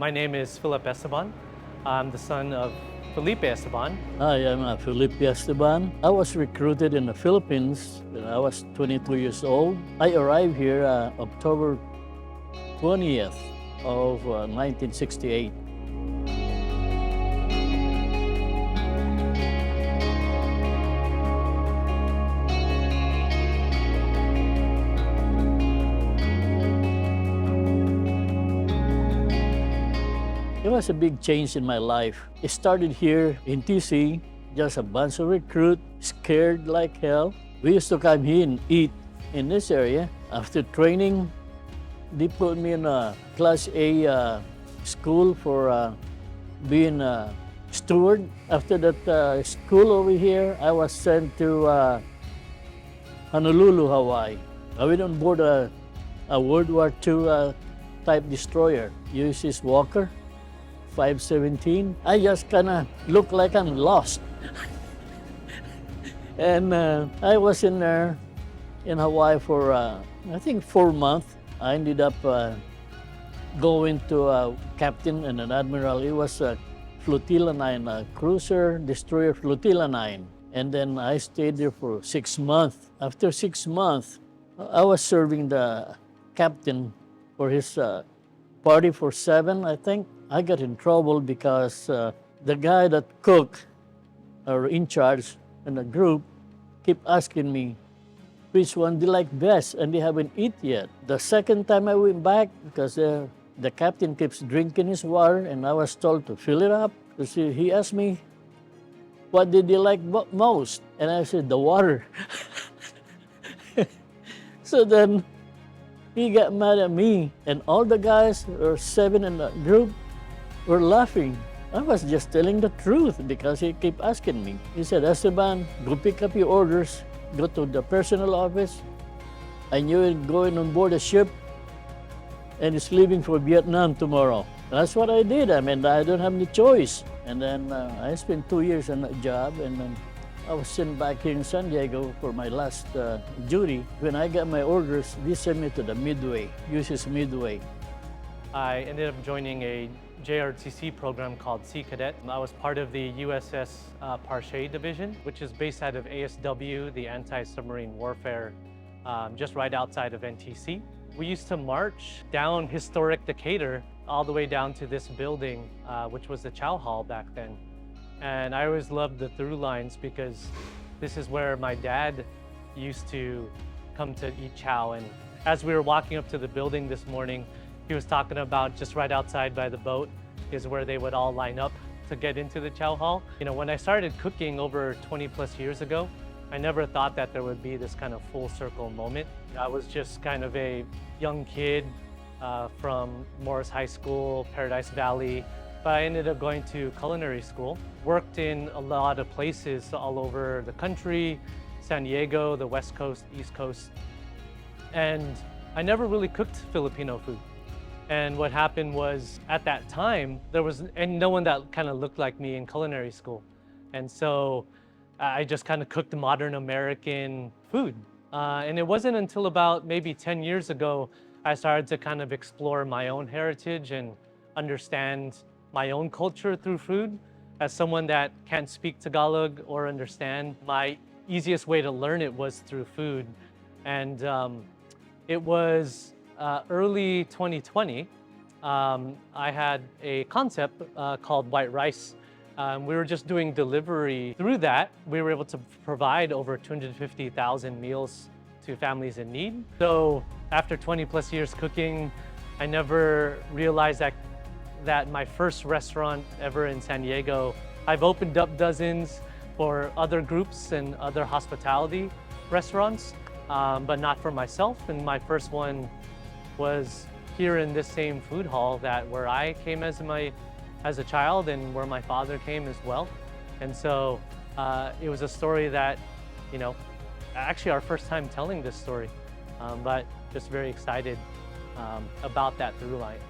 My name is Phillip Esteban. I'm the son of Felipe Esteban. Hi, I'm Philippe Esteban. I was recruited in the Philippines when I was 22 years old. I arrived here October 20th of 1968. It was a big change in my life. It started here in NTC, just a bunch of recruits, scared like hell. We used to come here and eat in this area. After training, they put me in a Class A school for being a steward. After that school over here, I was sent to Honolulu, Hawaii. I went on board a World War II type destroyer, USS Walker. 517. I just kind of look like I'm lost. And I was in there in Hawaii for, I think, 4 months. I ended up going to a captain and an admiral. It was a Flotilla 9, a cruiser destroyer Flotilla 9. And then I stayed there for 6 months. After 6 months, I was serving the captain for his party for 7, I think. I got in trouble because the guy that cooked or in charge in the group kept asking me which one they like best, and they haven't eaten yet. The second time I went back, because the captain keeps drinking his water, and I was told to fill it up. So he asked me, what did they like most? And I said, the water. So then he got mad at me, and all the guys, or 7 in the group, were laughing. I was just telling the truth because he kept asking me. He said, Esteban, go pick up your orders, go to the personnel office. I knew it going on board a ship and it's leaving for Vietnam tomorrow. That's what I did. I mean, I don't have any choice. And then I spent 2 years on that job, and then I was sent back here in San Diego for my last duty. When I got my orders, they sent me to the Midway, USS Midway. I ended up joining a JROTC program called Sea Cadet. I was part of the USS Parche Division, which is based out of ASW, the anti-submarine warfare, just right outside of NTC. We used to march down Historic Decatur all the way down to this building, which was the chow hall back then. And I always loved the through lines because this is where my dad used to come to eat chow. And as we were walking up to the building this morning, he was talking about just right outside by the boat is where they would all line up to get into the chow hall. You know, when I started cooking over 20 plus years ago, I never thought that there would be this kind of full circle moment. I was just kind of a young kid from Morris High School, Paradise Valley, but I ended up going to culinary school. Worked in a lot of places all over the country, San Diego, the West Coast, East Coast, and I never really cooked Filipino food. And what happened was, at that time, there was no one that kind of looked like me in culinary school. And so I just kind of cooked modern American food. And it wasn't until about maybe 10 years ago, I started to kind of explore my own heritage and understand my own culture through food. As someone that can't speak Tagalog or understand, my easiest way to learn it was through food. And it was early 2020, I had a concept called white rice. We were just doing delivery. Through that, we were able to provide over 250,000 meals to families in need. So after 20 plus years cooking, I never realized that my first restaurant ever in San Diego, I've opened up dozens for other groups and other hospitality restaurants, but not for myself. And my first one was here in this same food hall where I came as a child and where my father came as well. And so it was a story that, you know, actually our first time telling this story, but just very excited about that through line.